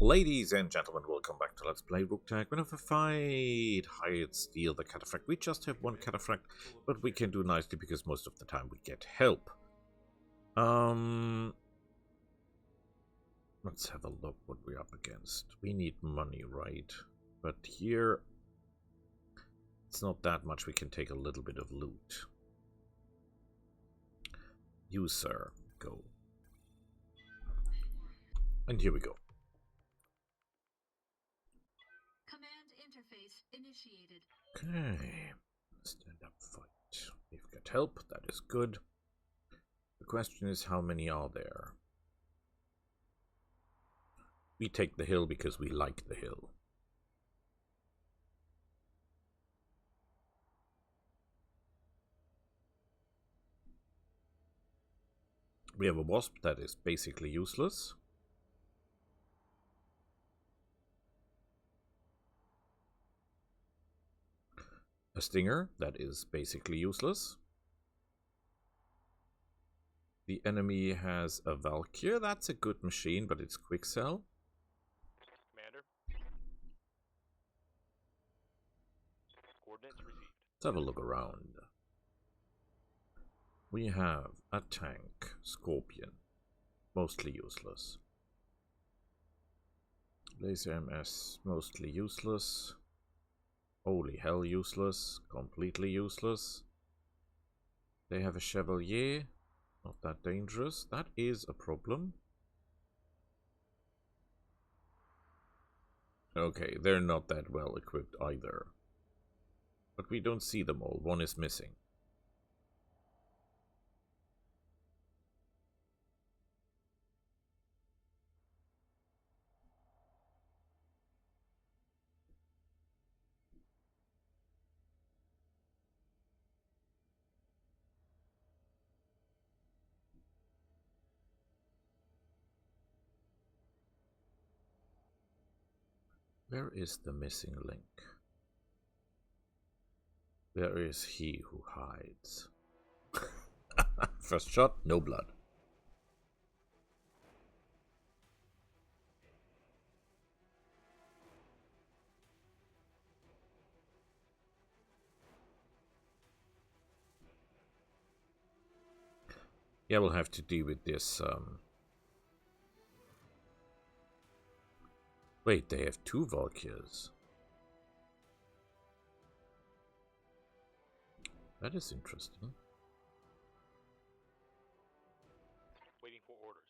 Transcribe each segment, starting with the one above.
Ladies and gentlemen, welcome back to Let's Play Roguetech. We have a fight, hide, steal the cataphract. We just have one cataphract, but we can do nicely because most of the time we get help. Let's have a look what we're up against. We need money, right? But here, it's not that much. We can take a little bit of loot. You, sir, go. And here we go. Initiated. Okay, stand up fight. We've got help, that is good. The question is, how many are there? We take the hill because we like the hill. We have a wasp that is basically useless. A stinger that is basically useless. The enemy has a Valkyr. That's a good machine, but it's quick sell. Commander. Coordinates received. Let's have a look around. We have a tank, Scorpion, mostly useless. Laser MS, mostly useless. Holy hell, useless. Completely useless. They have a Chevalier. Not that dangerous. That is a problem. Okay, they're not that well equipped either. But we don't see them all. One is missing. Where is the missing link? Where is he who hides? First shot, no blood. Yeah, we'll have to deal with this. Wait, they have two Valkyrs. That is interesting. Waiting for orders.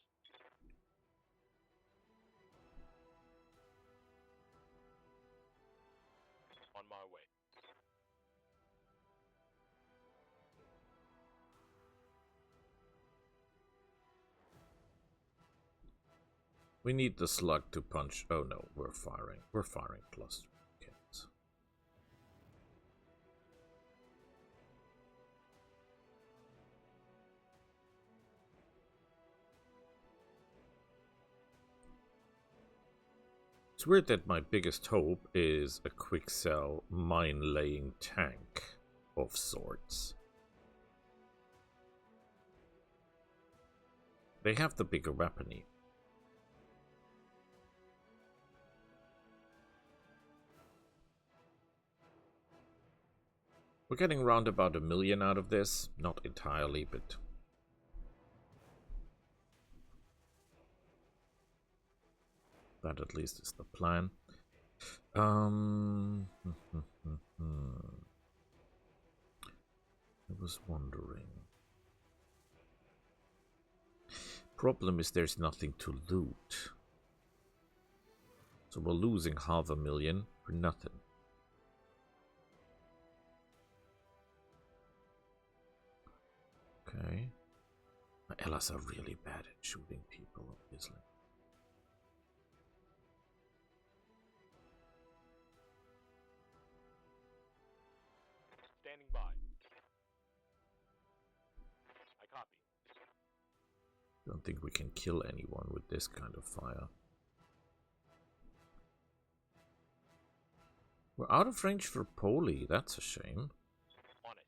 On my way. We need the slug to punch. Oh no, we're firing. We're firing plus kills. It's weird that my biggest hope is a quick sell mine-laying tank of sorts. They have the bigger weaponry. We're getting around about 1 million out of this. Not entirely, but... that at least is the plan. I was wondering. Problem is there's nothing to loot. So we're losing 500,000 for nothing. Okay. Ellas are really bad at shooting people, obviously. Standing by. I copy. Don't think we can kill anyone with this kind of fire. We're out of range for Poli, that's a shame. On it.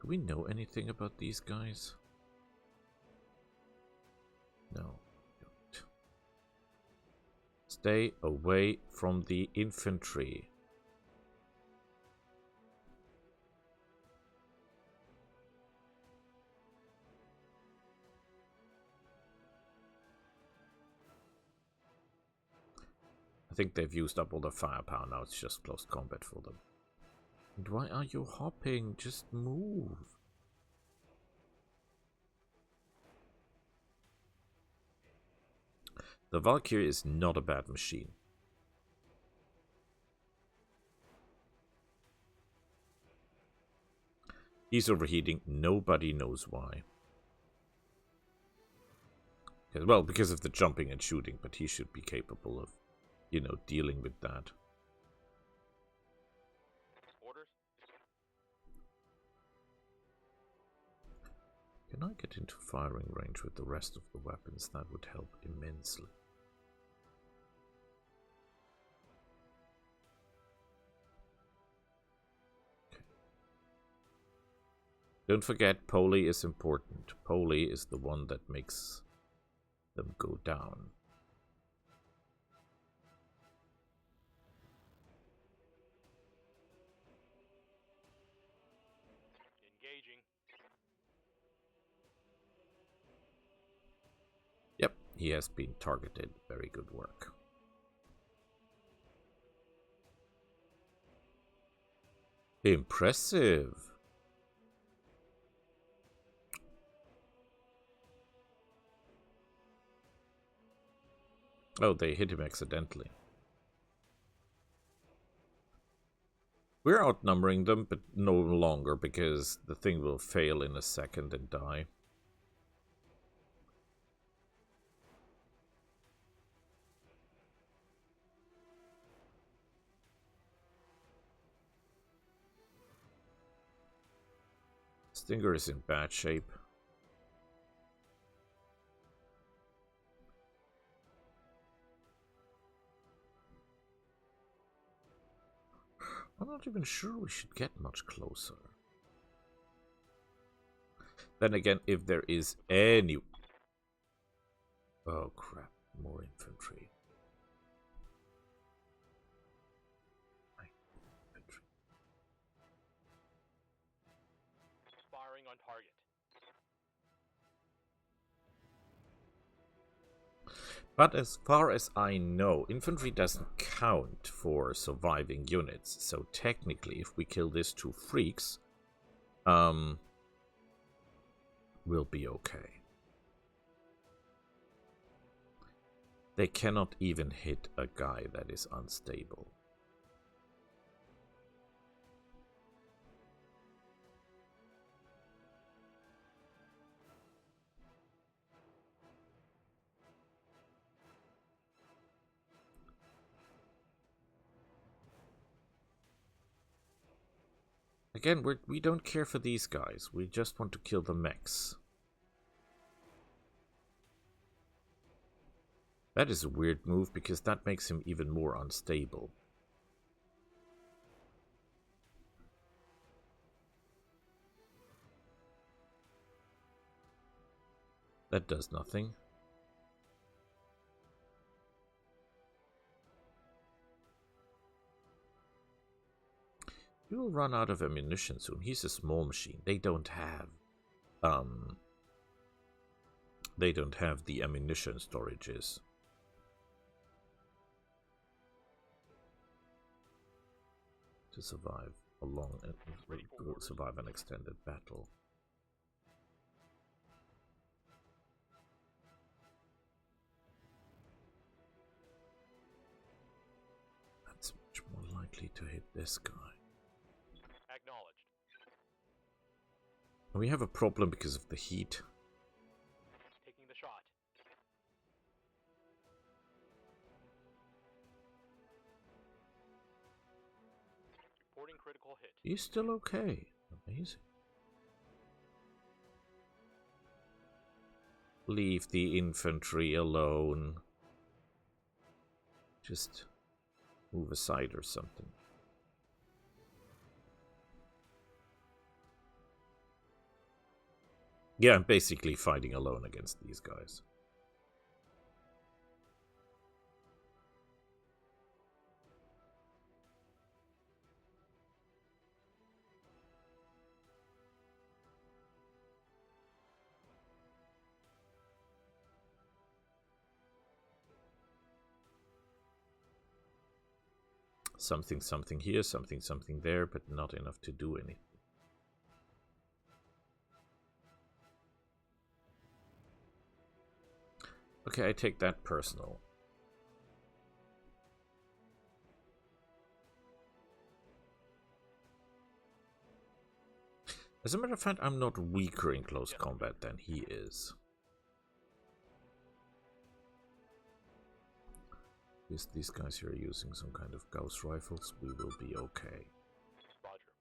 Do we know anything about these guys? No. Don't. Stay away from the infantry. I think they've used up all their firepower now. It's just close combat for them. And why are you hopping? Just move. The Valkyrie is not a bad machine. He's overheating. Nobody knows why. Well, because of the jumping and shooting, but he should be capable of, you know, dealing with that. Orders? Can I get into firing range with the rest of the weapons? That would help immensely. Okay. Don't forget, Poli is important. Poli is the one that makes them go down. Engaging. Yep, he has been targeted. Very good work. Impressive. Oh, they hit him accidentally. We're outnumbering them, but no longer, because the thing will fail in a second and die. Stinger is in bad shape. I'm not even sure we should get much closer. Then again, if there is any... Oh crap, more infantry. Infantry. Firing on target. But as far as I know, infantry doesn't count for surviving units. So technically, if we kill these two freaks, we'll be okay. They cannot even hit a guy that is unstable. Again, we don't care for these guys. We just want to kill the mechs. That is a weird move, because that makes him even more unstable. That does nothing. He will run out of ammunition soon. He's a small machine. They don't have the ammunition storages. To survive a long survive an extended battle. That's much more likely to hit this guy. Acknowledged. We have a problem because of the heat. Taking the shot. Reporting critical hit. He's still okay. Amazing. Leave the infantry alone. Just move aside or something. Yeah, I'm basically fighting alone against these guys. Something, something here, something, something there, but not enough to do anything. Okay, I take that personal. As a matter of fact, I'm not weaker in close combat than he is. If these guys here are using some kind of Gauss rifles, we will be okay. Roger.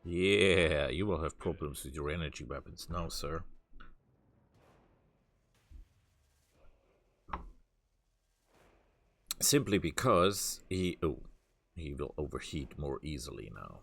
Yeah, you will have problems with your energy weapons now, sir. Simply because he will overheat more easily now.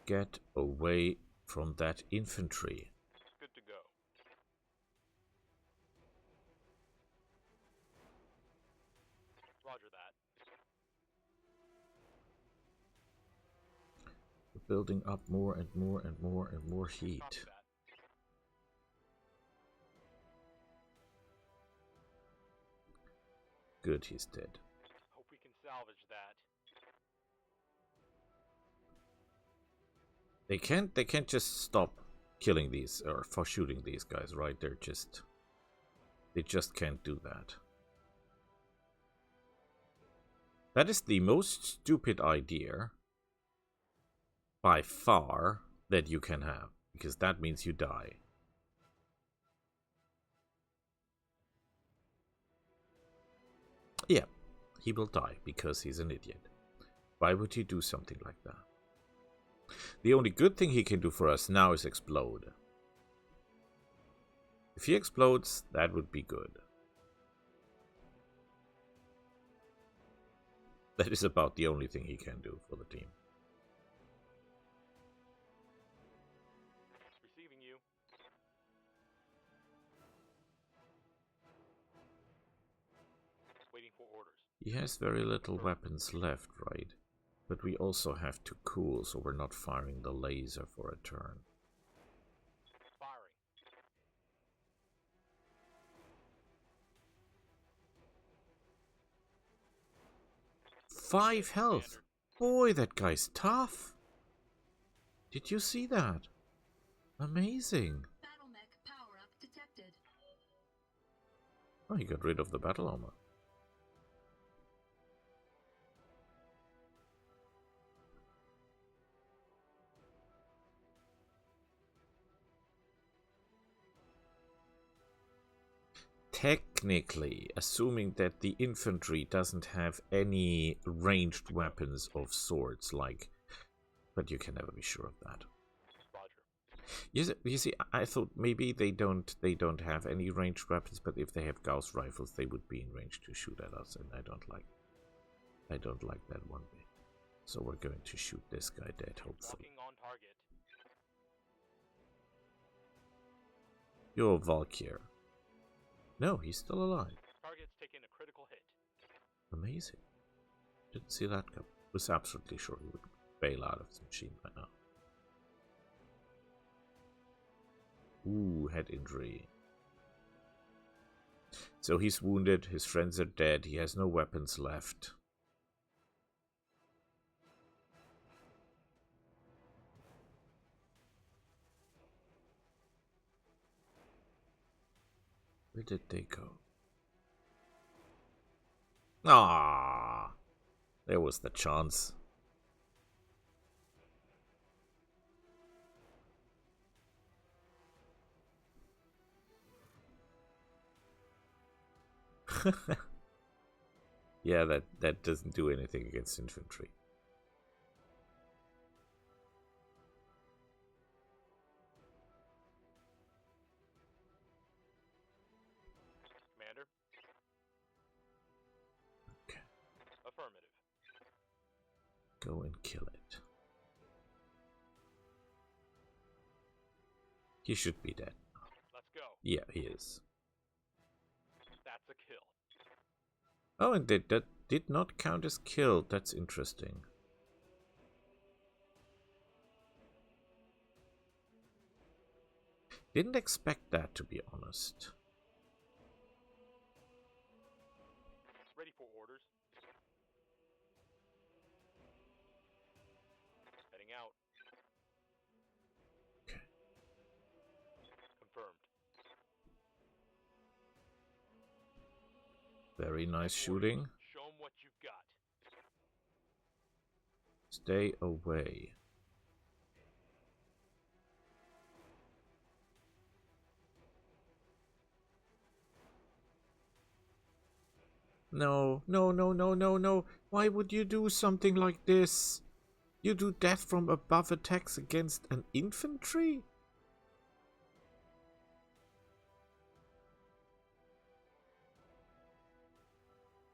Get away from that infantry. Good to go. Roger that. We're building up more and more and more and more heat. Copy that. Good, he's dead. Hope we can salvage that. They can't just stop killing these or for shooting these guys, right? They just can't do that. That is the most stupid idea by far that you can have, because that means you die. Yeah, he will die because he's an idiot. Why would he do something like that? The only good thing he can do for us now is explode. If he explodes, that would be good. That is about the only thing he can do for the team. Receiving you. Waiting for orders. He has very little weapons left, right? But we also have to cool, so we're not firing the laser for a turn. Firing. 5 health! Boy, that guy's tough! Did you see that? Amazing! Battletech power-up detected. Oh, he got rid of the battle armor. Technically, assuming that the infantry doesn't have any ranged weapons of sorts, like... But you can never be sure of that. Roger. You see, I thought maybe they don't have any ranged weapons, but if they have Gauss rifles, they would be in range to shoot at us, and I don't like that one bit. So we're going to shoot this guy dead, hopefully. Walking on target. You're Valkyr. No, he's still alive. Target's taking a critical hit. Amazing. Didn't see that come. Was absolutely sure he would bail out of his machine by now. Ooh, head injury. So he's wounded, his friends are dead, he has no weapons left. Where did they go? Ah, there was the chance. Yeah, that doesn't do anything against infantry. Go and kill it. He should be dead. Let's go. Yeah, he is. That's a kill. Oh, and that did not count as killed. That's interesting. Didn't expect that, to be honest. Ready for orders. Heading out. Okay. Confirmed. Very nice Orders. shooting. Show 'em what you've got. Stay away. No, no, no, no, no, no. Why would you do something like this? You do death from above attacks against an infantry?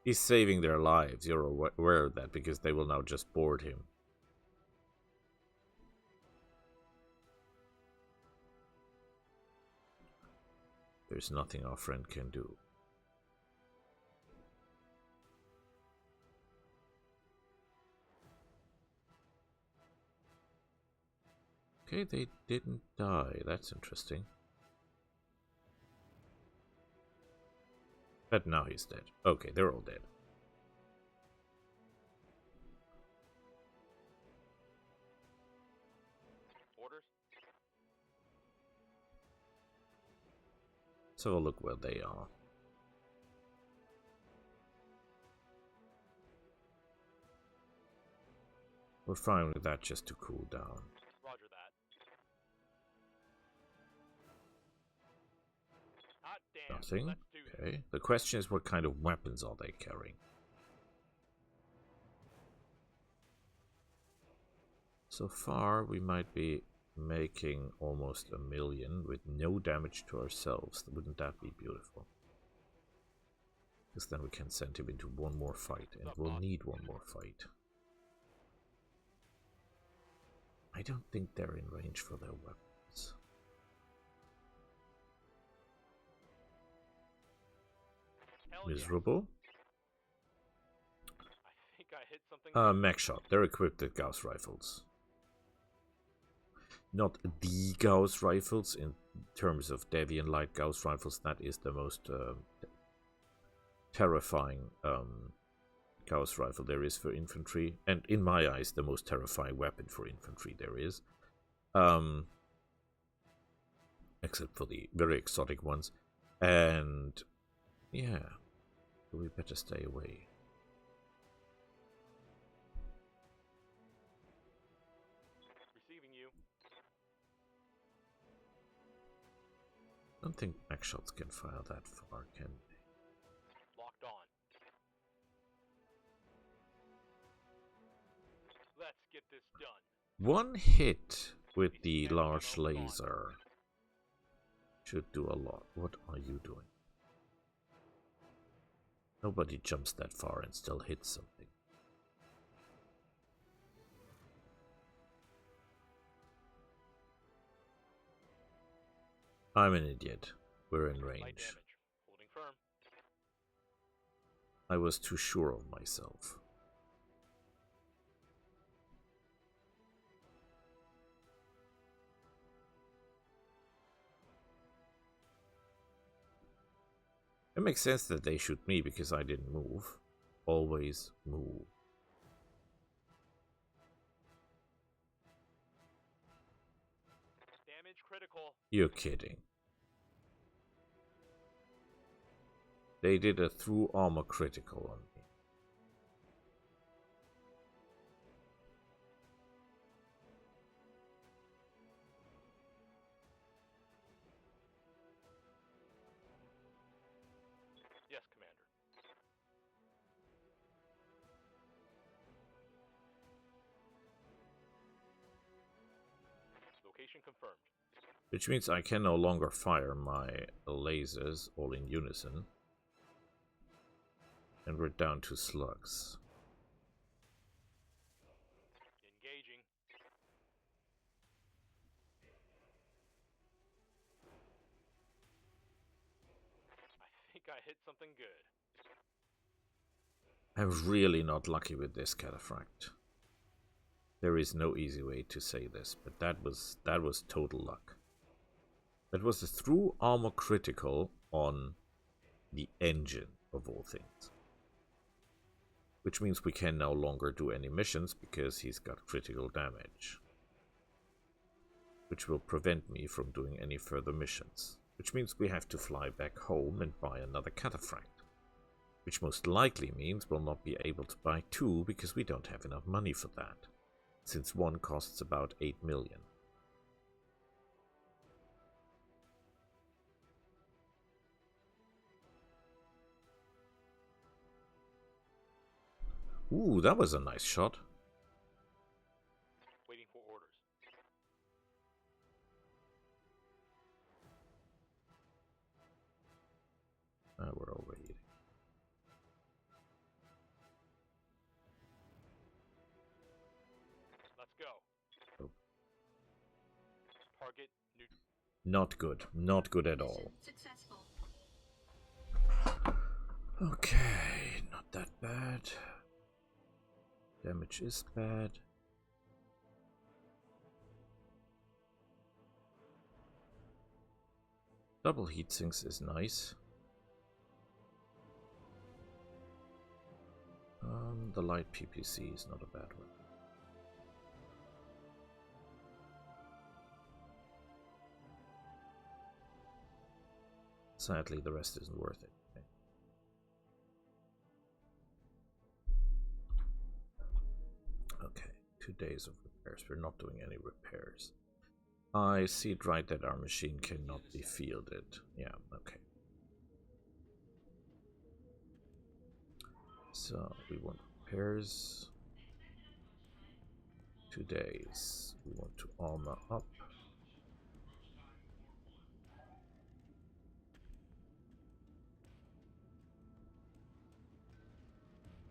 He's saving their lives. You're aware of that because they will now just board him. There's nothing our friend can do. Okay, they didn't die. That's interesting. But now he's dead. Okay, they're all dead. Orders. Let's have a look where they are. We're fine with that just to cool down. Roger that. Hot damn. Nothing. Let's do this. Okay. The question is, what kind of weapons are they carrying? So far, we might be making almost 1 million with no damage to ourselves. Wouldn't that be beautiful? Because then we can send him into one more fight, and we'll need one more fight. I don't think they're in range for their weapons. Hell Miserable. yes. I think I hit something. Mech shot. They're equipped with Gauss rifles. Not the Gauss rifles in terms of Deviant Light Gauss rifles. That is the most terrifying Gauss rifle there is for infantry, and in my eyes, the most terrifying weapon for infantry there is. Except for the very exotic ones. And yeah, we better stay away. Receiving you. I don't think mech shots can fire that far, can they? Locked on. Let's get this done. One hit with the large laser should do a lot. What are you doing? Nobody jumps that far and still hits something. I'm an idiot. We're in Light range. damage. Holding firm. I was too sure of myself. It makes sense that they shoot me because I didn't move. Always move. Damage critical. You're kidding. They did a through armor critical on me. Yes, Commander. Location confirmed. Which means I can no longer fire my lasers all in unison. And we're down to slugs. hit something good. I'm really not lucky with this cataphract. There is no easy way to say this, but that was total luck. That was a through armor critical on the engine of all things. Which means we can no longer do any missions because he's got critical damage. Which will prevent me from doing any further missions. Which means we have to fly back home and buy another cataphract. Which most likely means we'll not be able to buy two because we don't have enough money for that. Since one costs about 8 million. Ooh, that was a nice shot. Waiting for orders. We're overheating. Let's go. Oh. Target new. Not good. Not good at all. Mission successful. Okay, not that bad. Damage is bad. Double heat sinks is nice. The light PPC is not a bad one. Sadly, the rest isn't worth it. Okay, 2 days of repairs. We're not doing any repairs. I see it right that our machine cannot be fielded. Yeah, okay. So, we want repairs. 2 days. We want to armor up.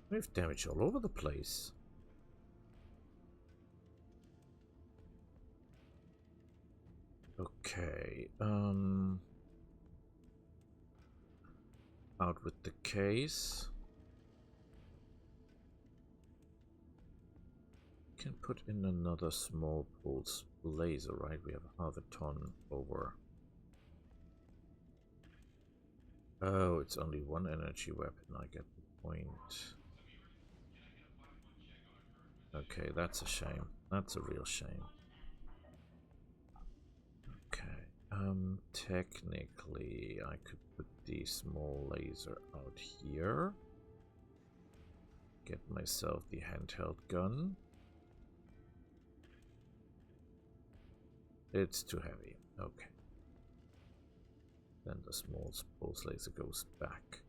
We have damage all over the place. Okay, out with the case. Can put in another small pulse laser, right? We have half a ton over. Oh, it's only one energy weapon. I get the point. Okay, that's a shame. That's a real shame. Okay, technically I could put the small laser out here. Get myself the handheld gun. It's too heavy. Okay. Then the small pulse laser goes back.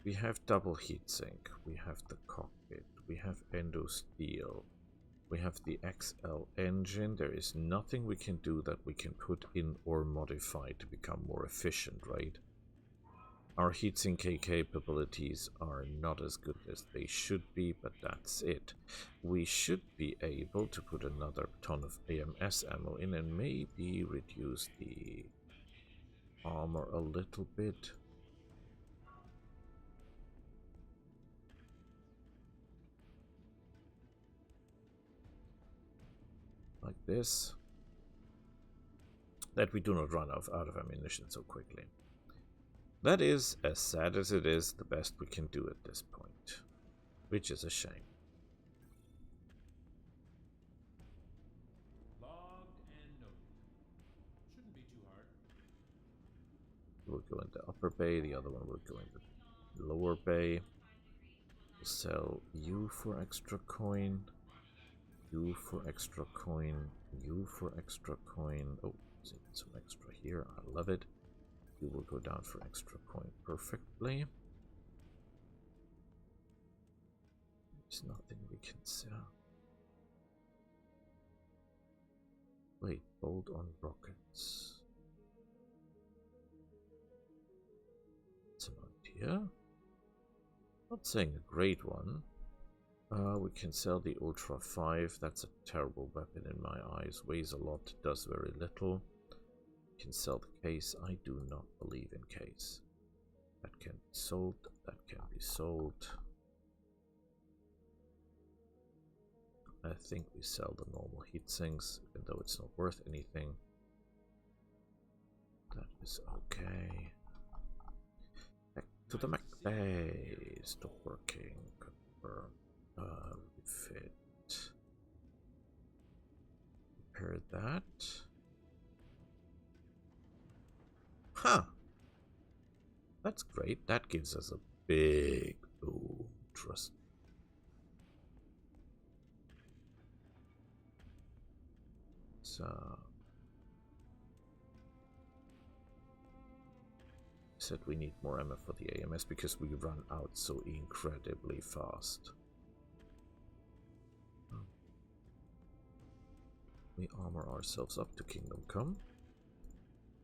We have double heatsink. We have the cockpit. We have endo steel. We have the XL engine. There is nothing we can do that we can put in or modify to become more efficient, right? Our heatsink capabilities are not as good as they should be, but that's it. We should be able to put another ton of AMS ammo in and maybe reduce the armor a little bit. Like this. That we do not run out of ammunition so quickly. That is, as sad as it is, the best we can do at this point. Which is a shame. Logged and noted. Shouldn't be too hard. We'll go in the upper bay, the other one will go in the lower bay. We'll sell you for extra coin. You for extra coin. You for extra coin. Oh, some extra here. I love it. You will go down for extra coin perfectly. There's nothing we can sell. Wait, bolt on rockets. It's an idea. Not saying a great one. We can sell the Ultra 5. That's a terrible weapon in my eyes. Weighs a lot, does very little. Can sell the case. I do not believe in case. That can be sold. That can be sold. I think we sell the normal heat sinks, even though it's not worth anything. That is okay. Back to the Mac bay. Stop working. Confirm. Refit. Repair that. Huh. That's great. That gives us a big trust. So said we need more ammo for the AMS because we run out so incredibly fast. We armor ourselves up to Kingdom Come.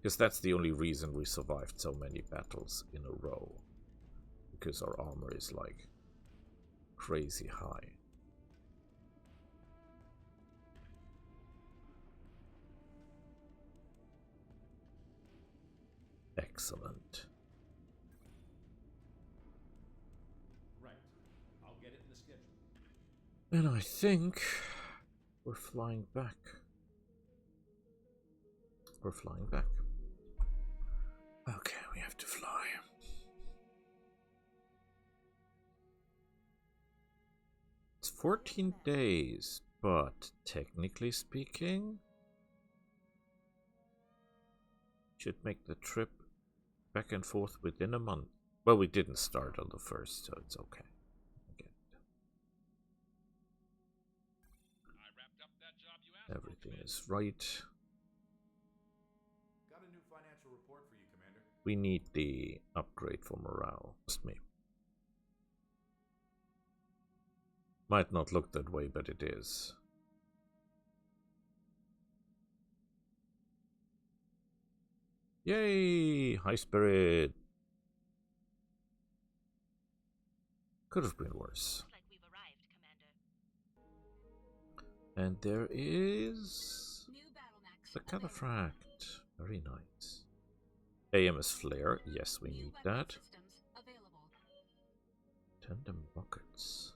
Because that's the only reason we survived so many battles in a row. Because our armor is like crazy high. Excellent. Right. I'll get it in the schedule. And I think we're flying back. We're flying back. Okay, we have to fly. It's 14 days, but technically speaking, should make the trip back and forth within a month. Well, we didn't start on the 1st, so it's okay. Everything is right. Got a new financial report for you, Commander. We need the upgrade for morale. Just me. Might not look that way, but it is. Yay! High spirit. Could have been worse. Looks like we've arrived, Commander. And there is New battle max the available. cataphract. Very nice. AMS flare. Yes, we New need weapon that. systems available. Tandem buckets.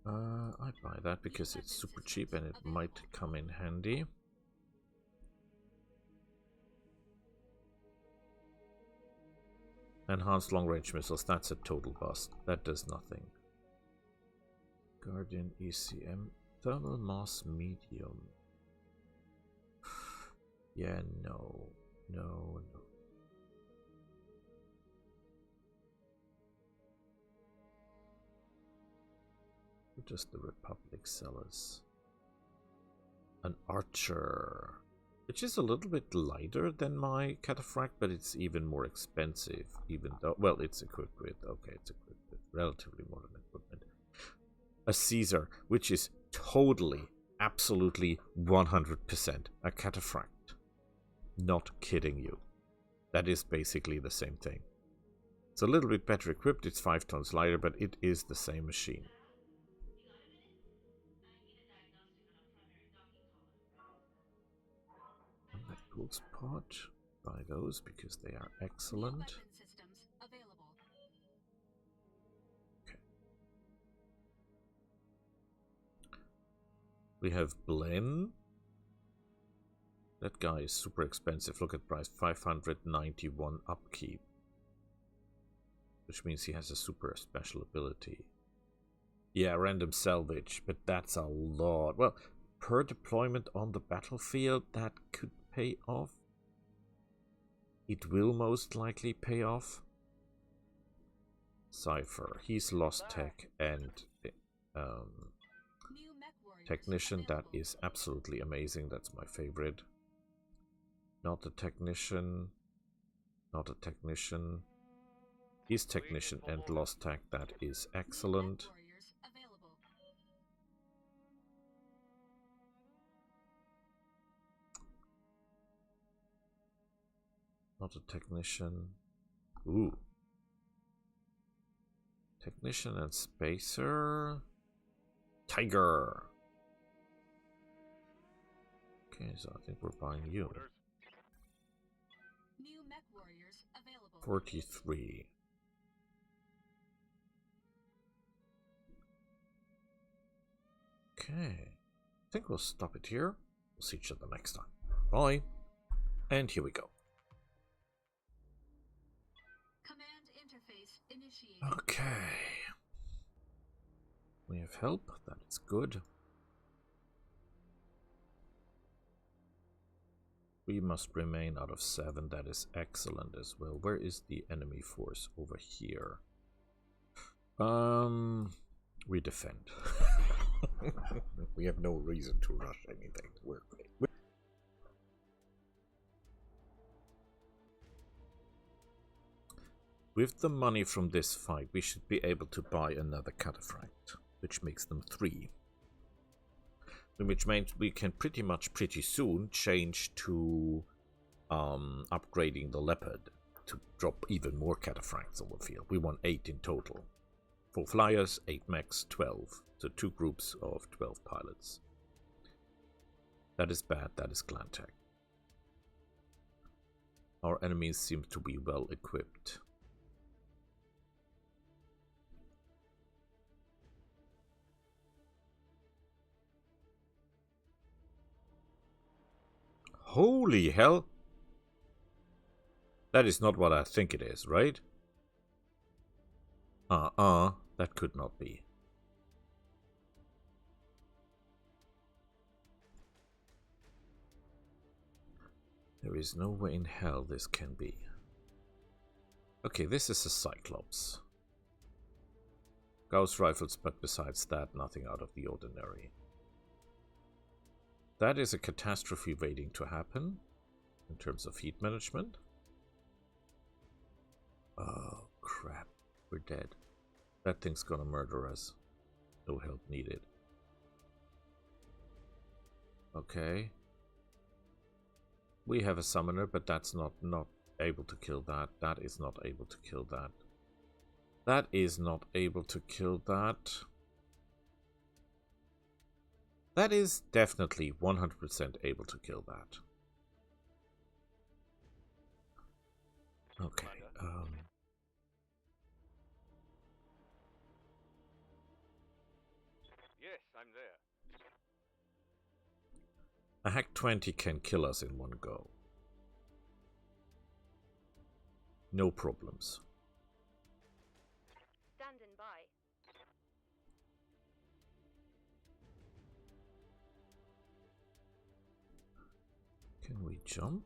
I buy that because it's super cheap and it might come in handy. Enhanced long-range missiles, that's a total bust. That does nothing. Guardian ECM, thermal mass medium. Yeah, no. No. What does the Republic sell us? An archer. Which is a little bit lighter than my cataphract, but it's even more expensive, even though, well, it's equipped with, okay, it's equipped with relatively modern equipment. A Caesar, which is totally, absolutely 100% a cataphract. Not kidding you. That is basically the same thing. It's a little bit better equipped, it's 5 tons lighter, but it is the same machine. That cool spot. Buy those because they are excellent. New weapon systems available. Okay. We have Blen. That guy is super expensive. Look at price, 591 upkeep. Which means he has a super special ability. Yeah, random salvage, but that's a lot. Well, per deployment on the battlefield, that could pay off. It will most likely pay off. Cypher, he's lost tech and New mech warriors technician. That available. is absolutely amazing. That's my favorite. Not a technician. Not a technician. He's technician and lost tech. That is New excellent. mech warriors available. Not a technician. Ooh. Technician and spacer. Tiger. Okay, so I think we're buying you. Orders. New mech warriors available. 43. Okay. I think we'll stop it here. We'll see each other next time. Bye. And here we go. Command interface initiated. Okay. We have help. That is good. We must remain out of 7. That is excellent as well. Where is the enemy force? Over here. We defend. We have no reason to rush anything. We're great. With the money from this fight, we should be able to buy another cataphract, which makes them 3. Which means we can pretty soon change to upgrading the Leopard to drop even more cataphracts on the field. We want 8 in total. 4 flyers, 8 mechs, 12. So 2 groups of 12 pilots. That is bad, that is Glantech. Our enemies seem to be well equipped. Holy hell! That is not what I think it is, right? That could not be. There is no way in hell this can be. Okay, this is a Cyclops. Gauss rifles, but besides that, nothing out of the ordinary. That is a catastrophe waiting to happen in terms of heat management. Oh, crap. We're dead. That thing's gonna murder us. No help needed. Okay. We have a summoner, but that's not able to kill that. That is not able to kill that. That is not able to kill that. That is definitely 100% able to kill that. Okay, Yes, I'm there. a Hack 20 can kill us in one go. No problems. Standing by. Can we jump?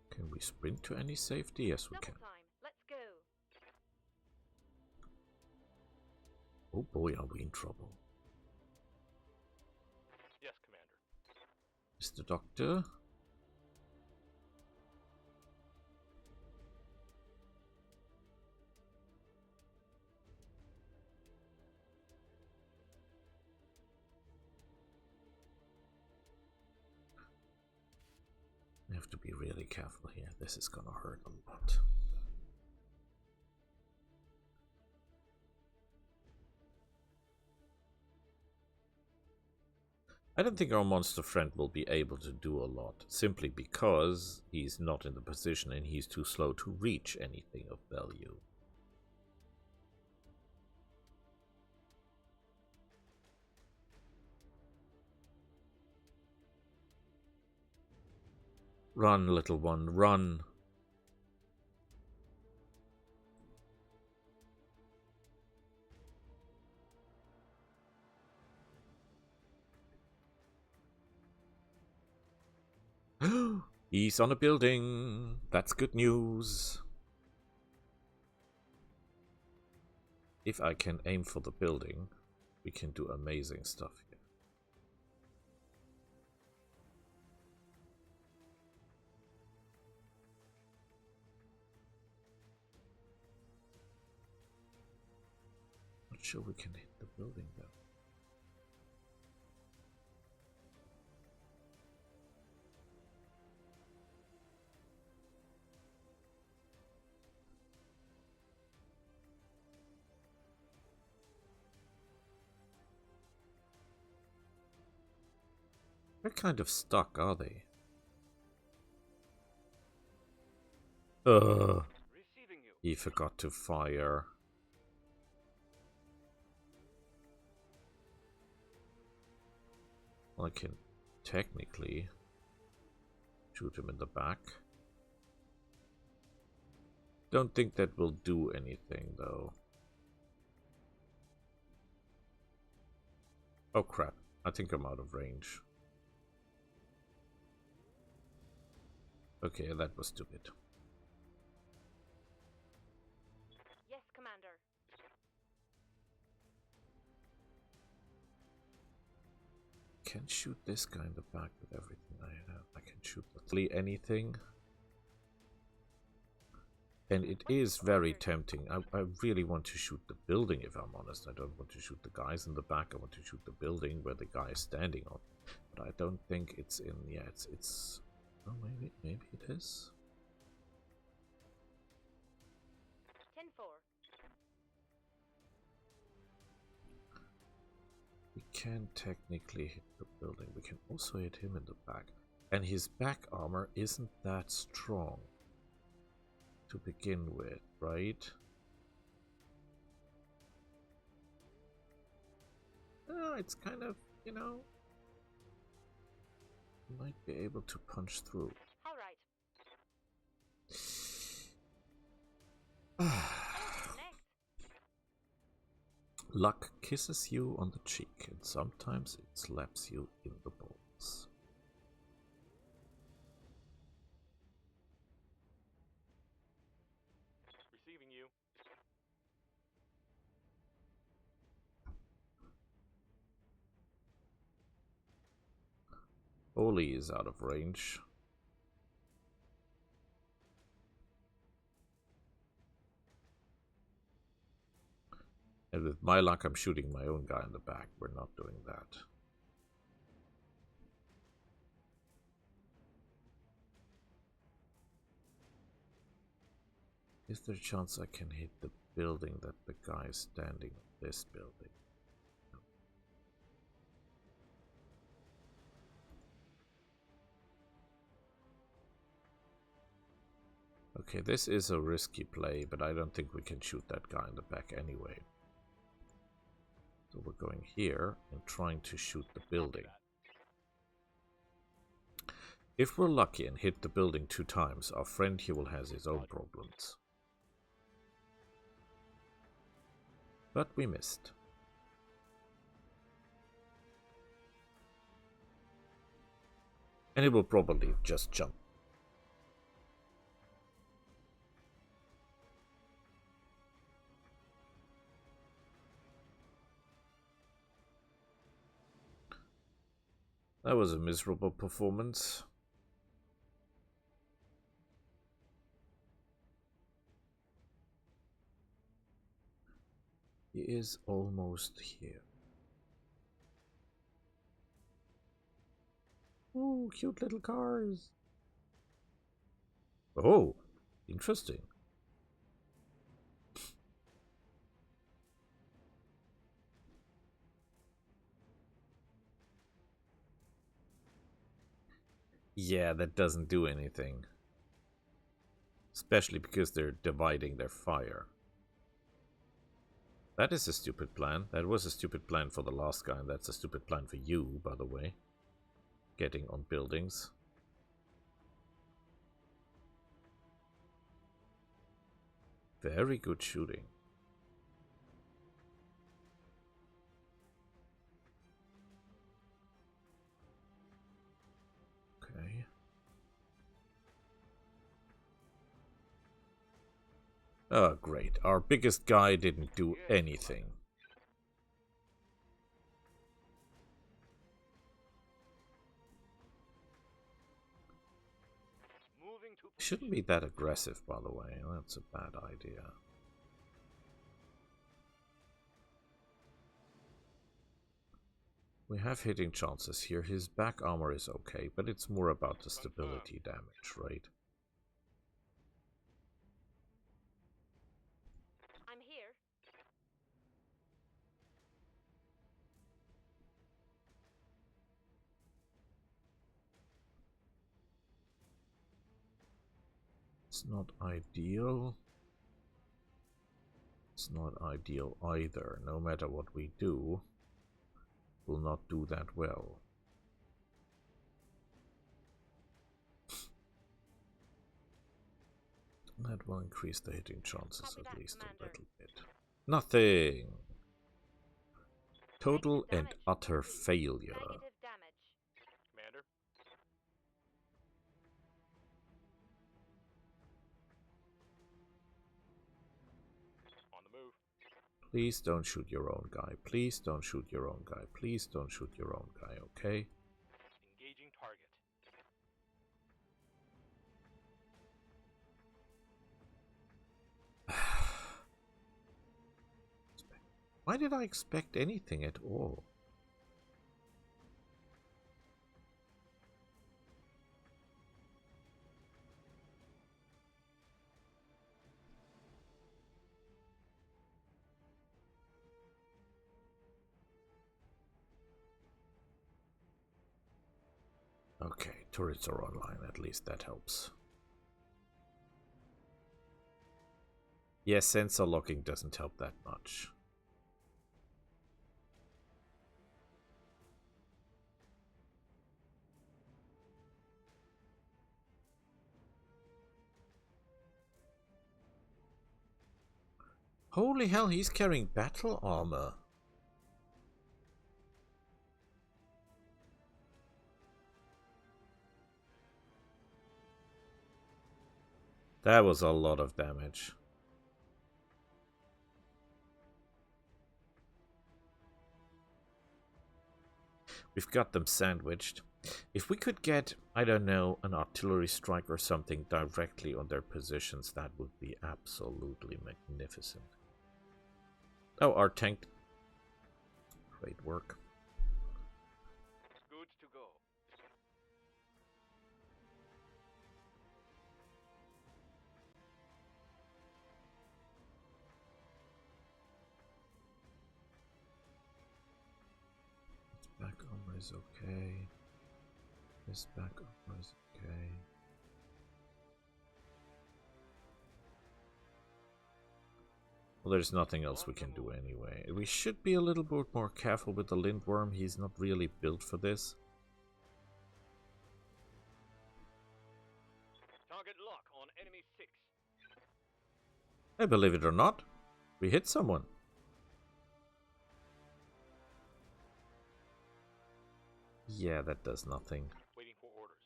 Can we sprint to any safety? Yes, we Double can. time. Let's go. Oh boy, are we in trouble. Yes, Commander. Mr. Doctor? We have to be really careful here. This is gonna hurt a lot. I don't think our monster friend will be able to do a lot, simply because he's not in the position and he's too slow to reach anything of value. Run, little one, run! He's on a building! That's good news! If I can aim for the building, we can do amazing stuff here. Not sure we can hit the building though. What kind of stuck are they? Receiving you. He forgot to fire. Well, I can technically shoot him in the back. Don't think that will do anything, though. Oh crap, I think I'm out of range. Okay, that was stupid. Yes, Commander. Can shoot this guy in the back with everything I have. I can shoot literally anything. And it is very tempting. I really want to shoot the building, if I'm honest. I don't want to shoot the guys in the back. I want to shoot the building where the guy is standing on. But I don't think it's in... Yeah, it's... Oh, maybe it is. 10-4. We can technically hit the building. We can also hit him in the back. And his back armor isn't that strong to begin with, right? Oh, it's kind of, you know, might be able to punch through. All right. Next. Luck kisses you on the cheek, and sometimes it slaps you in the balls. Receiving you. Oli is out of range. And with my luck, I'm shooting my own guy in the back. We're not doing that. Is there a chance I can hit the building that the guy is standing on? This building. Okay, this is a risky play, but I don't think we can shoot that guy in the back anyway. So we're going here and trying to shoot the building. If we're lucky and hit the building 2 times, our friend here will have his own problems. But we missed. And it will probably just jump. That was a miserable performance. He is almost here. Ooh, cute little cars. Oh, interesting. Yeah, that doesn't do anything. Especially because they're dividing their fire. That is a stupid plan. That was a stupid plan for the last guy, and that's a stupid plan for you, by the way. Getting on buildings. Very good shooting. Okay. Oh, great. Our biggest guy didn't do anything. Moving to Shouldn't be that aggressive, by the way. That's a bad idea. We have hitting chances here. His back armor is okay, but it's more about the stability damage, right? I'm here. It's not ideal. It's not ideal either. No matter what we do, we'll not do that well. That will increase the hitting chances Copy at that, least Commander. a little bit. Nothing! Total Negative and damage. utter failure. Negative damage. Commander? On the move. Please don't shoot your own guy. Please don't shoot your own guy. Please don't shoot your own guy, okay? Engaging target. Why did I expect anything at all? Okay, turrets are online, at least that helps. Yes, sensor locking doesn't help that much. Holy hell, he's carrying battle armor. That was a lot of damage. We've got them sandwiched. If we could get, I don't know, an artillery strike or something directly on their positions, that would be absolutely magnificent. Oh, our tank. Great work. Good to go. Back armor is okay. This back armor is okay. Well, there's nothing else we can do anyway. We should be a little bit more careful with the Lindworm. He's not really built for this. Target lock on enemy 6. Hey, believe it or not, we hit someone. Yeah, that does nothing. Waiting for orders.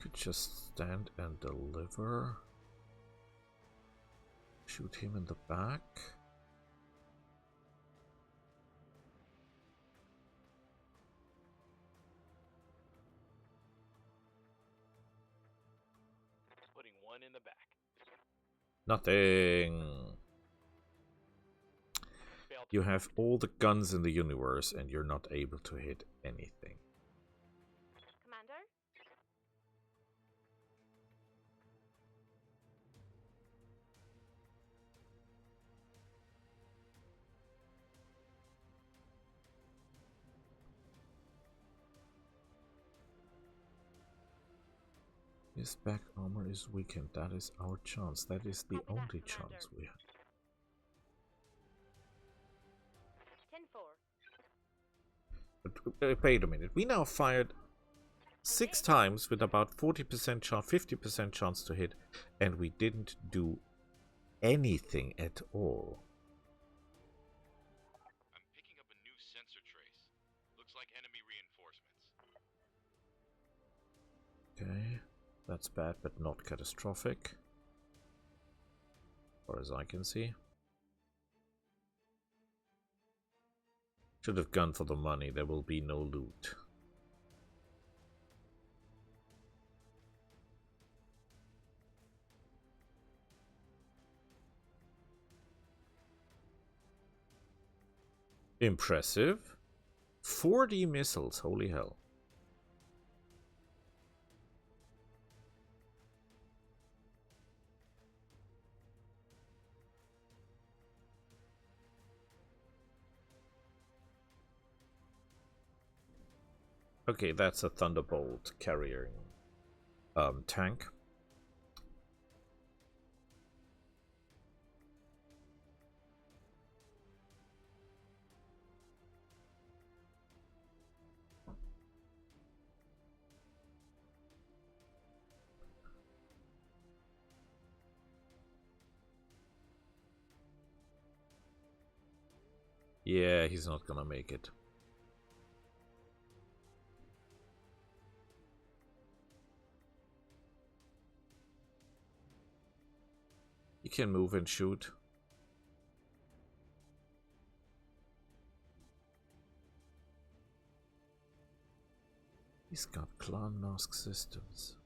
Could just stand and deliver. Shoot him in the back. Putting one in the back. Nothing. Failed to You have all the guns in the universe and you're not able to hit anything. Commander? His back armor is weakened. That is our chance. That is the Copy that, only Commander. chance we have. 10-4. But wait a minute. We now fired 6 times with about 40% chance, 50% chance to hit, and we didn't do anything at all. I'm picking up a new sensor trace. Looks like enemy reinforcements. Okay, that's bad, but not catastrophic, as far as I can see. Should have gone for the money. There will be no loot. Impressive. 40 missiles, holy hell. Okay, that's a Thunderbolt carrying tank. Yeah, he's not gonna make it. He can move and shoot. He's got clan mask systems.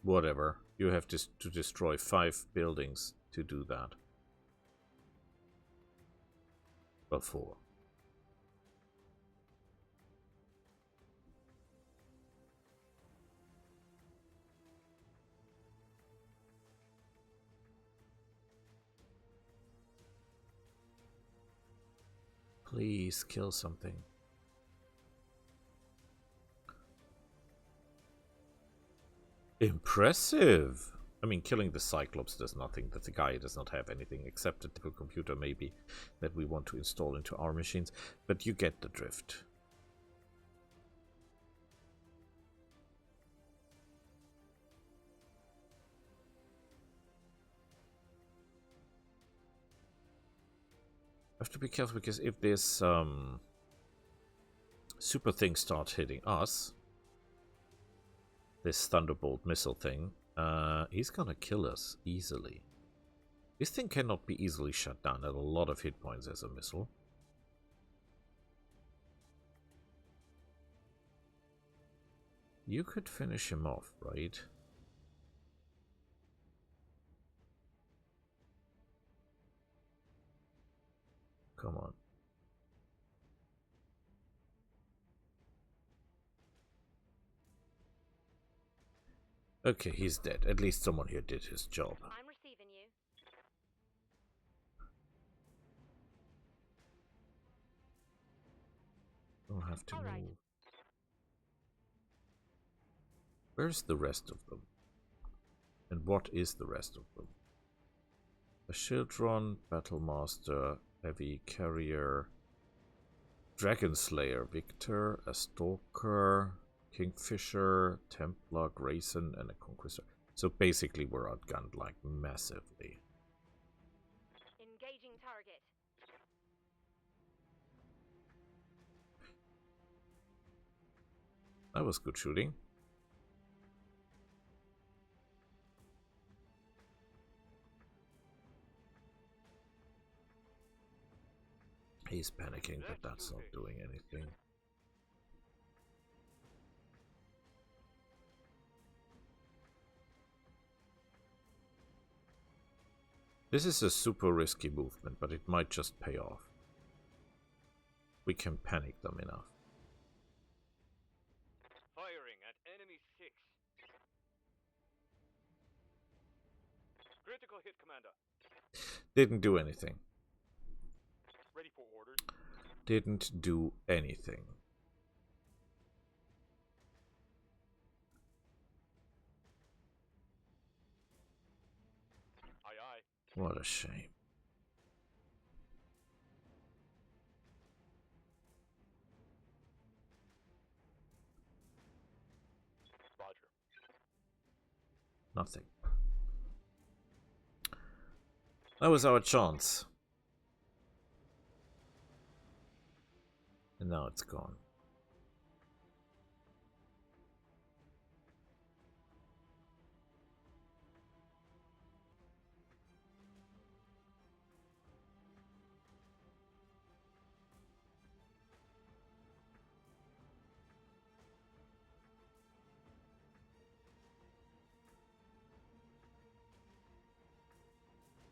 Whatever. You have to destroy 5 buildings to do that. Well, 4. Please kill something. Impressive! I mean, killing the Cyclops does nothing. That the guy does not have anything except a typical computer, maybe, that we want to install into our machines. But you get the drift. I have to be careful, because if this super thing starts hitting us, this Thunderbolt missile thing, he's gonna kill us easily. This thing cannot be easily shut down at a lot of hit points as a missile. You could finish him off, right? Come on. Okay, he's dead. At least someone here did his job. I'm receiving you. We'll have to All right. move. Where's the rest of them? And what is the rest of them? A Shieldron, Battlemaster, Heavy Carrier, Dragon Slayer, Victor, a Stalker, Kingfisher, Templar, Grayson, and a Conquistor. So basically we're outgunned, like, massively. Engaging target. That was good shooting. He's panicking, but that's not doing anything. This is a super risky movement, but it might just pay off. We can panic them enough. Firing at enemy 6. Critical hit, Commander. Didn't do anything. Ready for orders. Didn't do anything. Aye, aye. What a shame. Roger. Nothing. That was our chance. And now it's gone.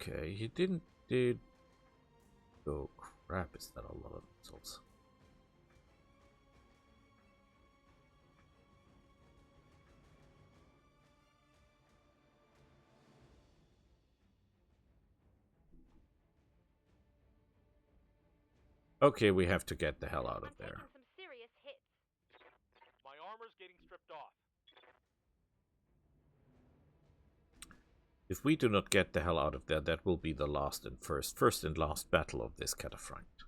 Okay, he did. Oh crap, is that a lot of missiles? Okay, we have to get the hell out I'm of there. taking some serious hits. My armor's getting stripped off. If we do not get the hell out of there, that will be the first and last battle of this cataphract.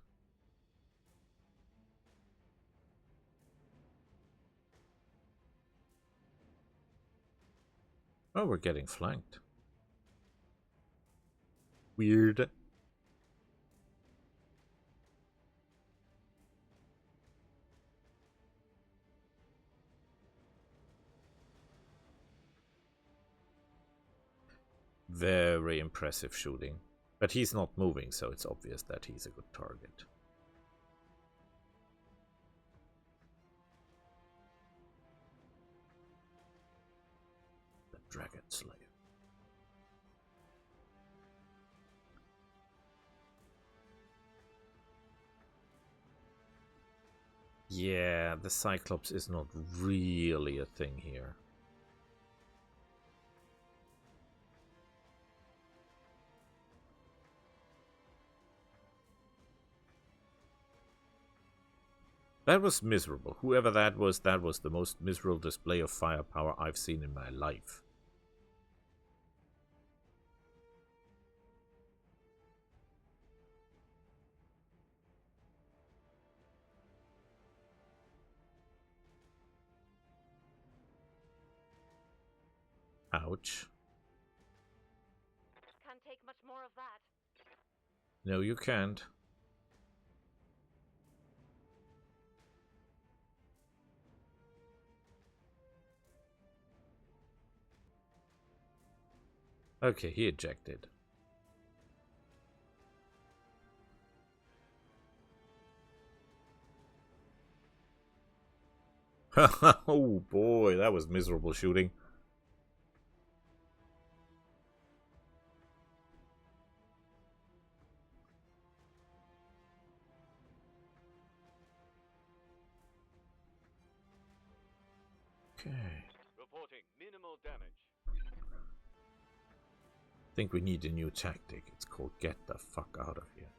Oh, we're getting flanked. Weird. Very impressive shooting. But he's not moving, so it's obvious that he's a good target. The Dragon Slayer. Yeah, the Cyclops is not really a thing here. That was miserable. Whoever that was the most miserable display of firepower I've seen in my life. Ouch. Can't take much more of that. No, you can't. Okay, he ejected. Oh boy, that was miserable shooting. Okay. Reporting minimal damage. I think we need a new tactic. It's called get the fuck out of here.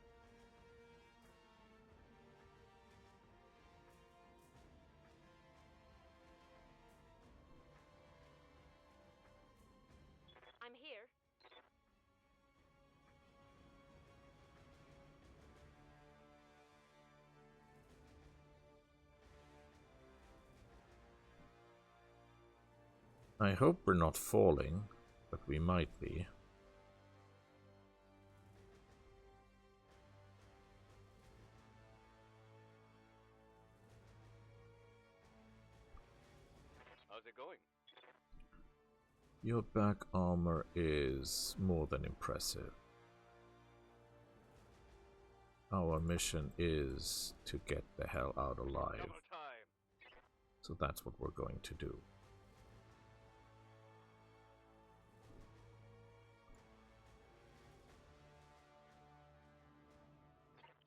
I'm here. I hope we're not falling, but we might be. How's it going? Your back armor is more than impressive. Our mission is to get the hell out alive. Summertime. So that's what we're going to do.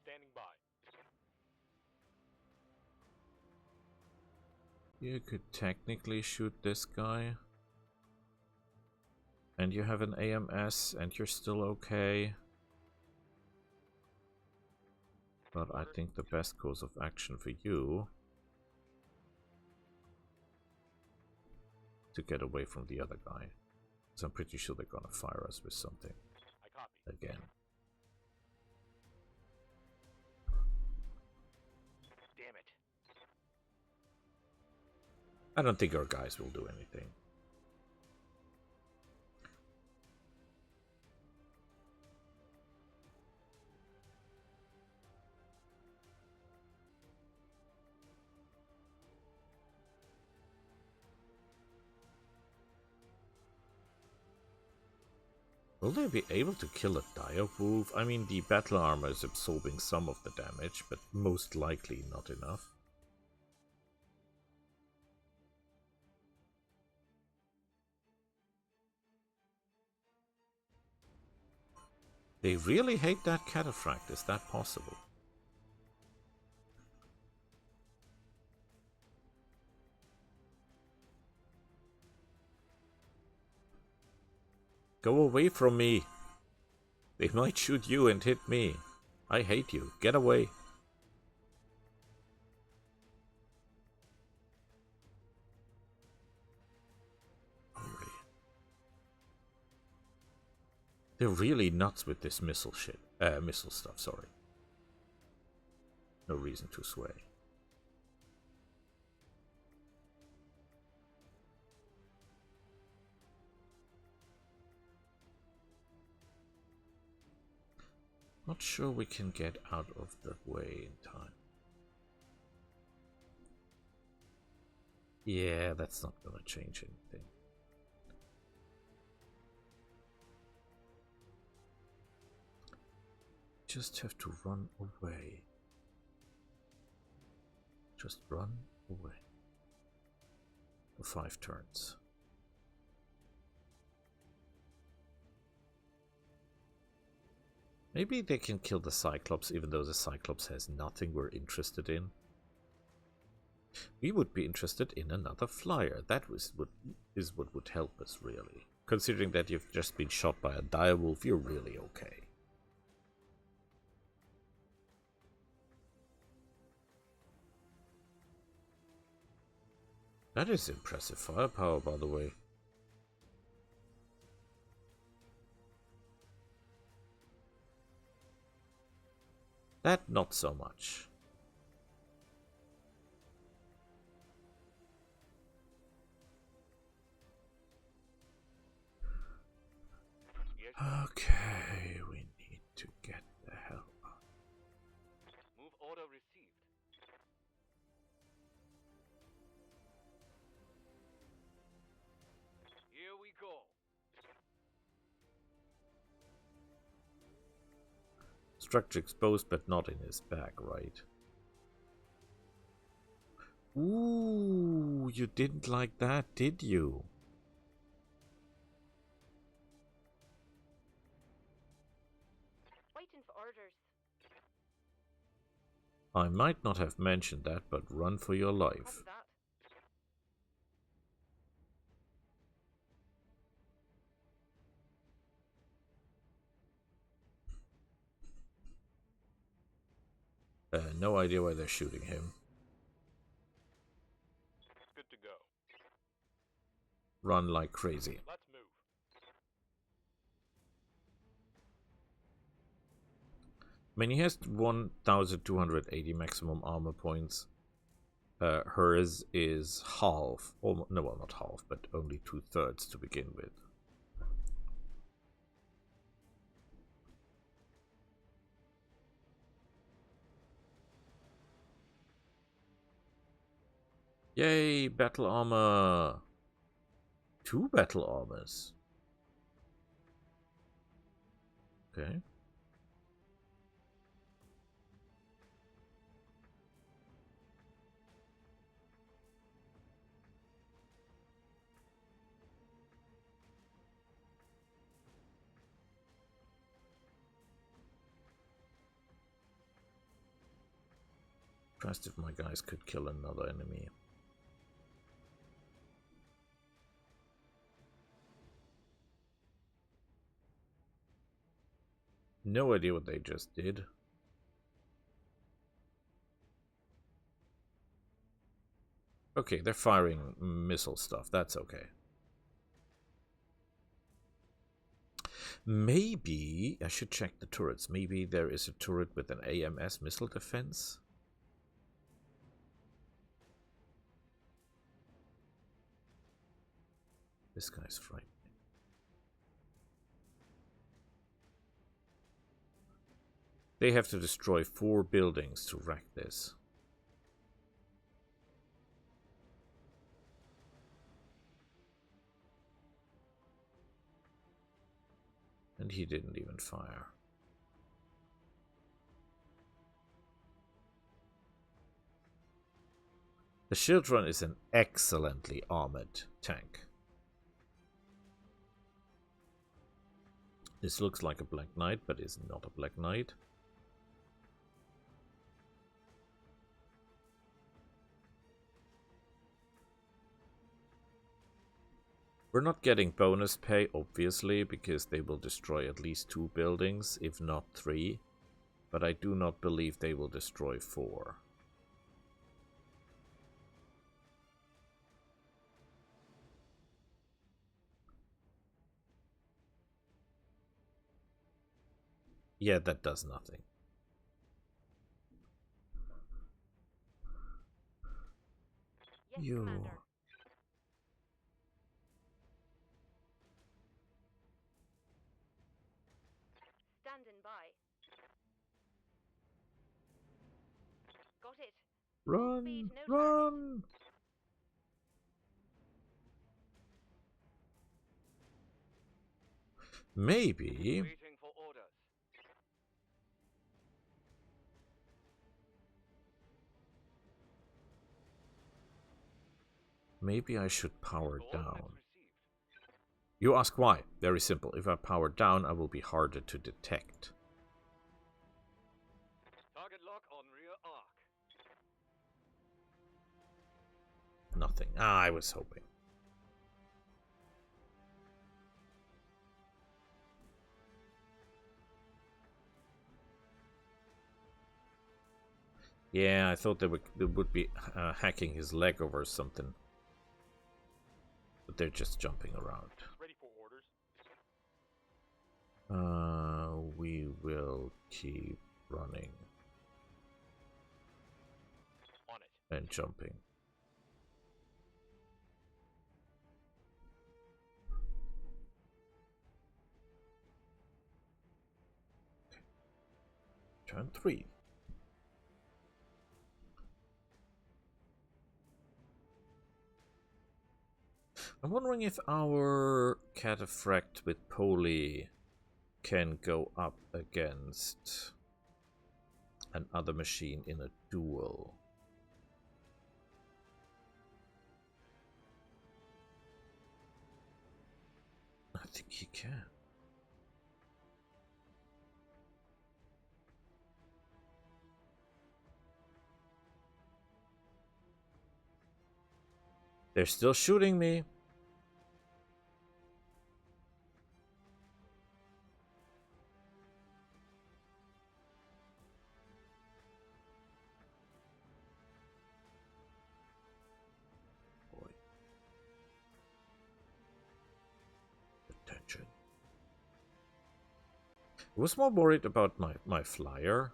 Standing by. You could technically shoot this guy. And you have an AMS and you're still okay. But I think the best course of action for you to get away from the other guy. Because I'm pretty sure they're gonna fire us with something. I copy. Again. Damn it. I don't think our guys will do anything. Will they be able to kill a dire wolf? I mean, the battle armor is absorbing some of the damage, but most likely not enough. They really hate that cataphract. Is that possible? Go away from me. They might shoot you and hit me. I hate you. Get away. They're really nuts with this missile shit. Missile stuff, sorry. No reason to sway. Not sure we can get out of the way in time. Yeah, that's not gonna change anything. Just have to run away. Just run away. For 5 turns. Maybe they can kill the Cyclops, even though the Cyclops has nothing we're interested in. We would be interested in another flyer. That is what would help us, really. Considering that you've just been shot by a direwolf, you're really okay. That is impressive firepower, by the way. That, not so much. Okay, we need to get the hell out. Move order received. Here we go. Structure exposed, but not in his back, right? Ooh, you didn't like that, did you? Waiting for orders. I might not have mentioned that, but run for your life. Copy that. No idea why they're shooting him. Good to go. Run like crazy. Let's move. I mean, he has 1,280 maximum armor points. Hers is half. No, well, not half, but only 2/3 to begin with. Yay, battle armor! 2 battle armors. Okay. Impressed if my guys could kill another enemy. No idea what they just did. Okay, they're firing missile stuff. That's okay. Maybe I should check the turrets. Maybe there is a turret with an AMS missile defense. This guy's frightening. They have to destroy 4 buildings to wreck this. And he didn't even fire. The Shieldrun is an excellently armored tank. This looks like a Black Knight, but is not a Black Knight. We're not getting bonus pay, obviously, because they will destroy at least 2 buildings, if not 3. But I do not believe they will destroy 4. Yeah, that does nothing. Yes, You. Commander. Standing by. Got it. Full speed, Run! no target. Run! Maybe. Waiting for orders. Maybe I should power down. Coordinates received. You ask why? Very simple. If I power down, I will be harder to detect. Target lock on rear arc. Nothing. Ah, I was hoping. Yeah, I thought they would be hacking his leg over or something. But they're just jumping around. Ready for orders. We will keep running On it. and jumping. Turn 3. I'm wondering if our cataphract with Poli can go up against another machine in a duel. I think he can. They're still shooting me. Boy. Attention. I was more worried about my flyer.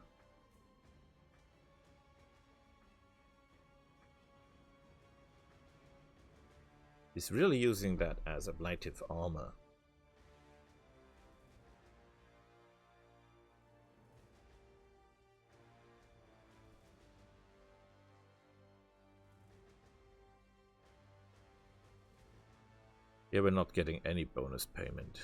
He's really using that as ablative armor. Yeah, we're not getting any bonus payment.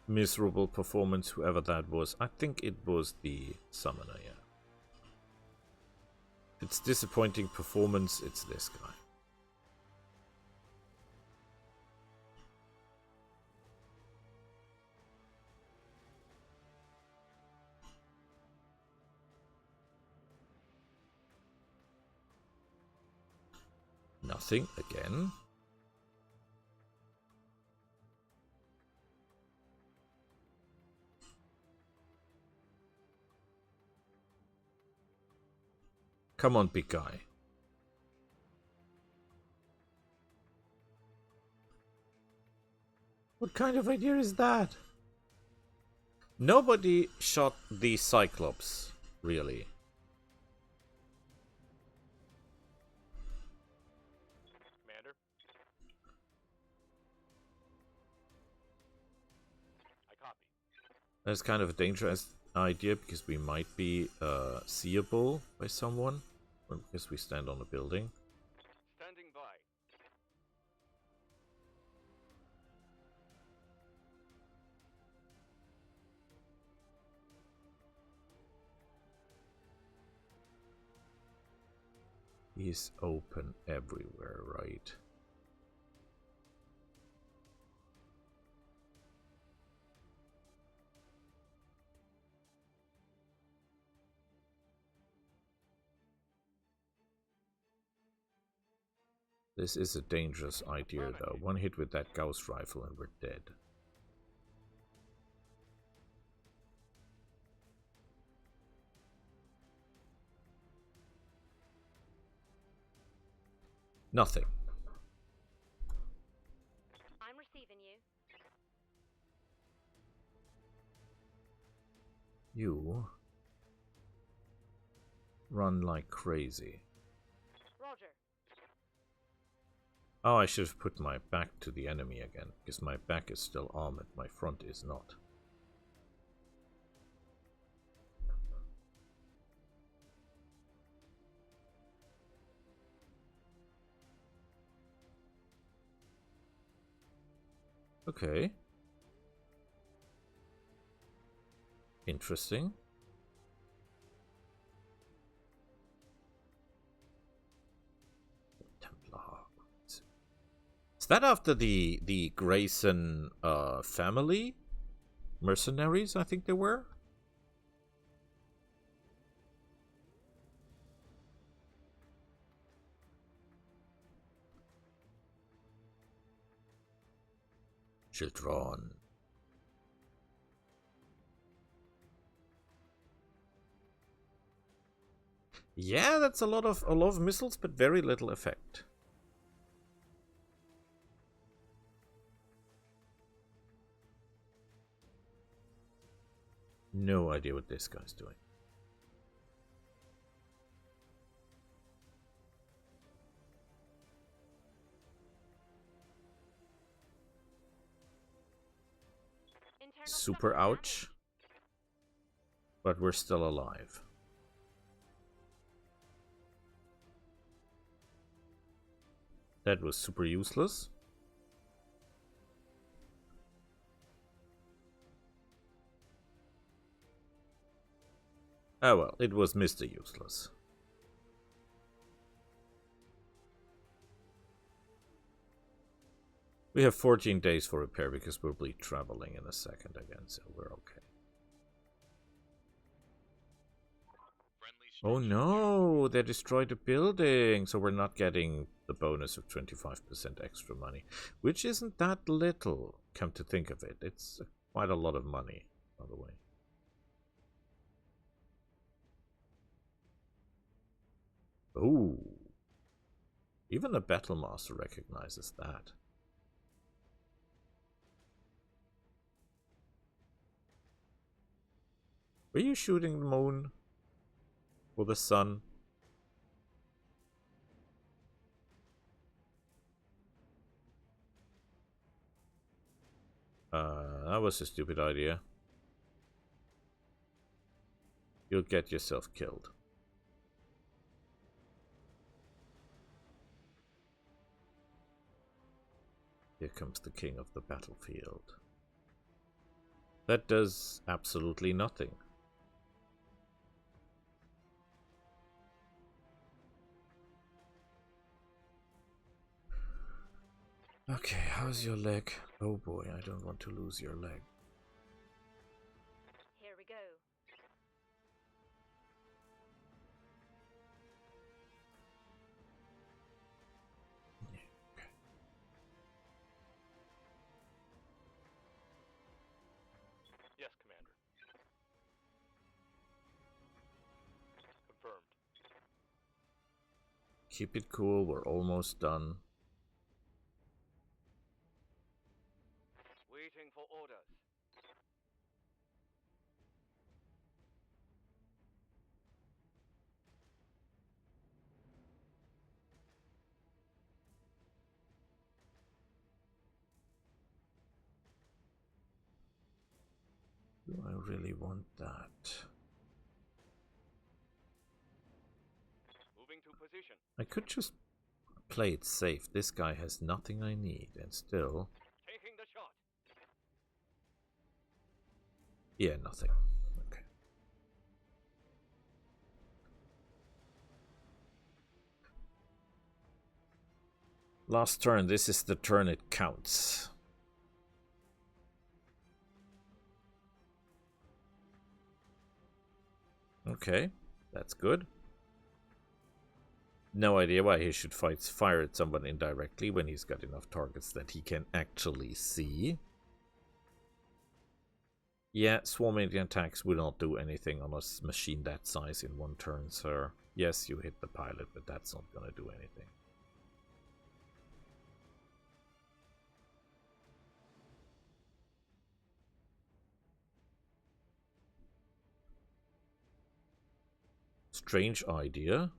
Miserable performance, whoever that was. I think it was the summoner, yeah. If it's disappointing performance, it's this guy. Nothing again. Come on, big guy. What kind of idea is that? Nobody shot the Cyclops, really. Commander. I copy. That's kind of a dangerous idea because we might be seeable by someone because we stand on a building. Standing by. He's open everywhere, right? This is a dangerous idea, though. One hit with that Gauss rifle and we're dead. Nothing. You run like crazy. Roger. Oh, I should have put my back to the enemy again, because my back is still armored, my front is not. Okay. Interesting. Templar. Is that after the Grayson family? Mercenaries, I think they were? Children. Yeah, that's a lot of missiles, but very little effect. No idea what this guy's doing. Internal Super structure ouch. But we're still alive. That was super useless. Oh well, it was Mr. Useless. We have 14 days for repair because we'll be traveling in a second again, so we're okay. Oh no, they destroyed the building, so we're not getting the bonus of 25% extra money, which isn't that little, come to think of it. It's quite a lot of money, by the way. Oh, even the Battlemaster recognizes that. Were you shooting the moon? Or the sun? That was a stupid idea. You'll get yourself killed. Here comes the king of the battlefield. That does absolutely nothing. Okay, how's your leg? Oh boy, I don't want to lose your leg. Here we go. Yes, Commander. Confirmed. Keep it cool, we're almost done. Waiting for orders. Do I really want that? Moving to position. I could just play it safe. This guy has nothing I need, and still... Taking the shot. Yeah, nothing. Okay. Last turn. This is the turn it counts. Okay, that's good. No idea why he should fire at someone indirectly when he's got enough targets that he can actually see. Yeah, swarming attacks will not do anything on a machine that size in one turn, sir. Yes, you hit the pilot, but that's not gonna do anything. Strange idea.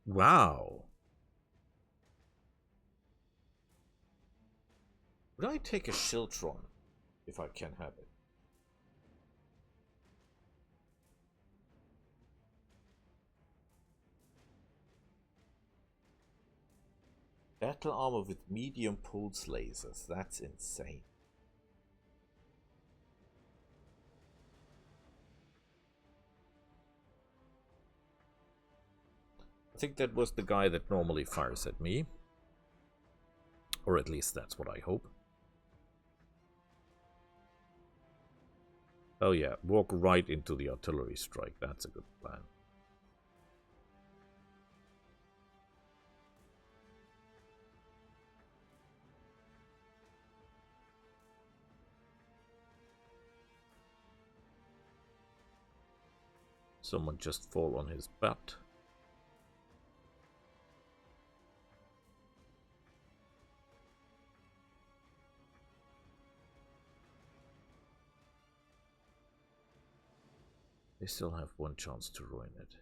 Wow. Would I take a Shiltron if I can have it? Battle armor with medium pulse lasers. That's insane. I think that was the guy that normally fires at me. Or at least that's what I hope. Oh yeah, walk right into the artillery strike. That's a good plan. Someone just fall on his butt. They still have one chance to ruin it.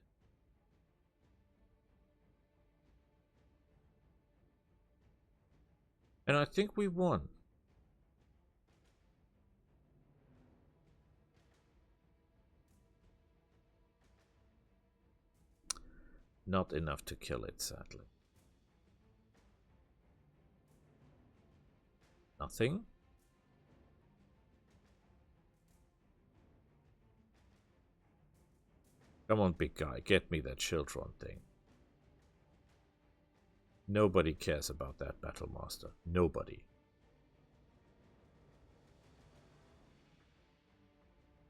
And I think we won. Not enough to kill it, sadly. Nothing? Come on, big guy, get me that Shiltron thing. Nobody cares about that Battlemaster. Nobody.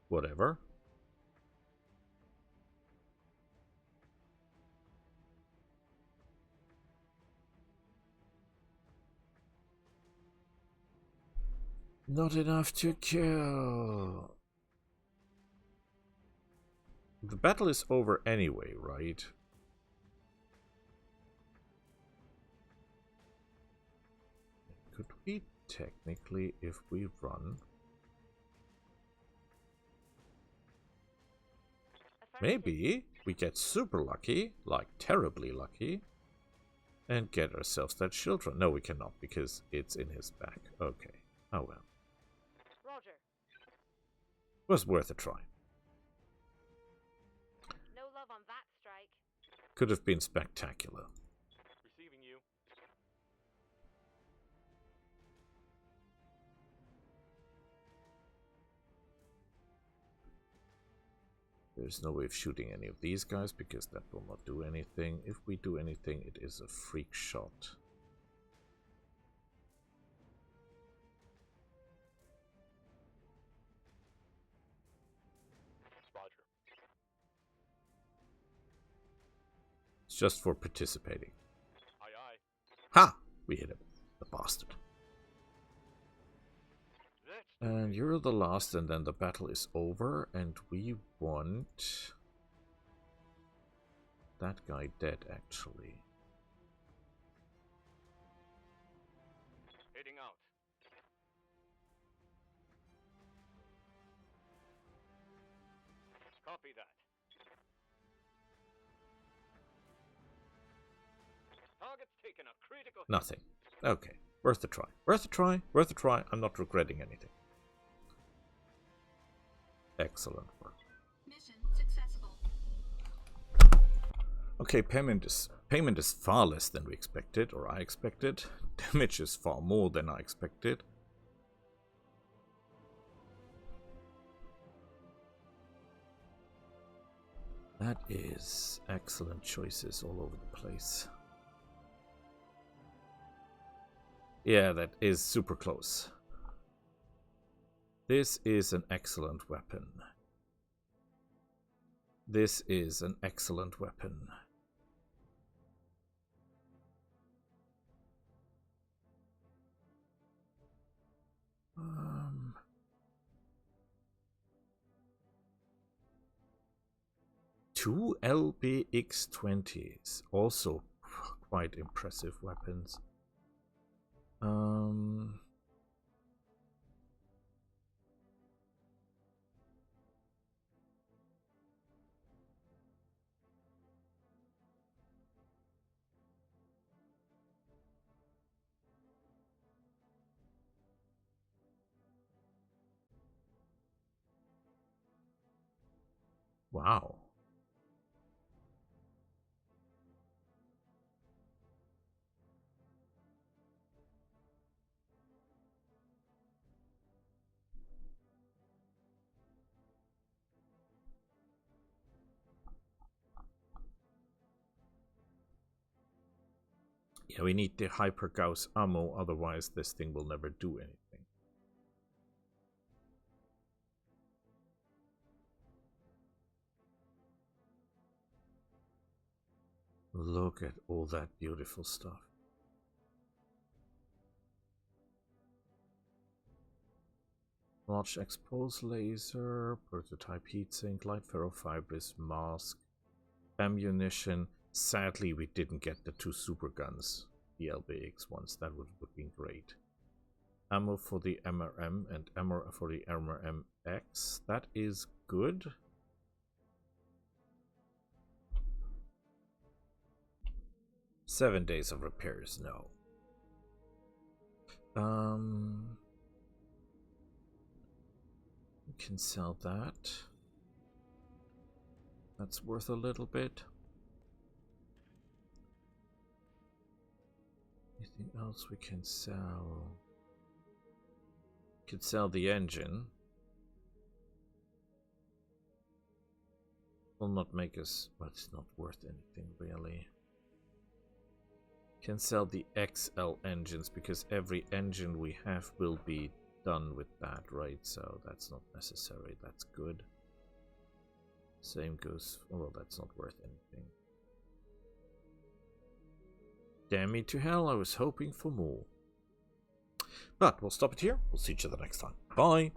Whatever. Not enough to kill. The battle is over anyway, right? Could we technically, if we run... Maybe we get super lucky, like terribly lucky, and get ourselves that Shiltron. No, we cannot, because it's in his back. Okay. Oh well. Roger. Was worth a try. No love on that strike. Could have been spectacular. Receiving you. There's no way of shooting any of these guys because that will not do anything. If we do anything, it is a freak shot. Roger. It's just for participating. Aye, aye. Ha! We hit him. The bastard. Let's And you're the last, and then the battle is over, and we want that guy dead, actually. heading out. Copy that. Target's taken a critical hit. Nothing. Okay. Worth a try. Worth a try. Worth a try. I'm not regretting anything. Excellent work. Mission successful. Okay, payment is far less than we expected, or I expected. Damage is far more than I expected. That is excellent choices all over the place. Yeah, that is super close. This is an excellent weapon. This is an excellent weapon. Two LBX-20s, also quite impressive weapons. Um... Wow. Yeah, we need the hyper Gauss ammo, otherwise this thing will never do anything. Look at all that beautiful stuff. Large expose laser, prototype heatsink, light ferrofibrous mask, ammunition. Sadly, we didn't get the 2 super guns, the LBX ones. That would have been great. Ammo for the MRM and ammo for the MRM-X. That is good. "7 days of repairs, no. We can sell that. That's worth a little bit. Anything else we can sell? Could sell the engine. Will not make us, but it's not worth anything really. Can sell the XL engines because every engine we have will be done with that, right? So that's not necessary. That's good. Same goes. Well, that's not worth anything. Damn me to hell, I was hoping for more. But we'll stop it here. We'll see each other next time. Bye.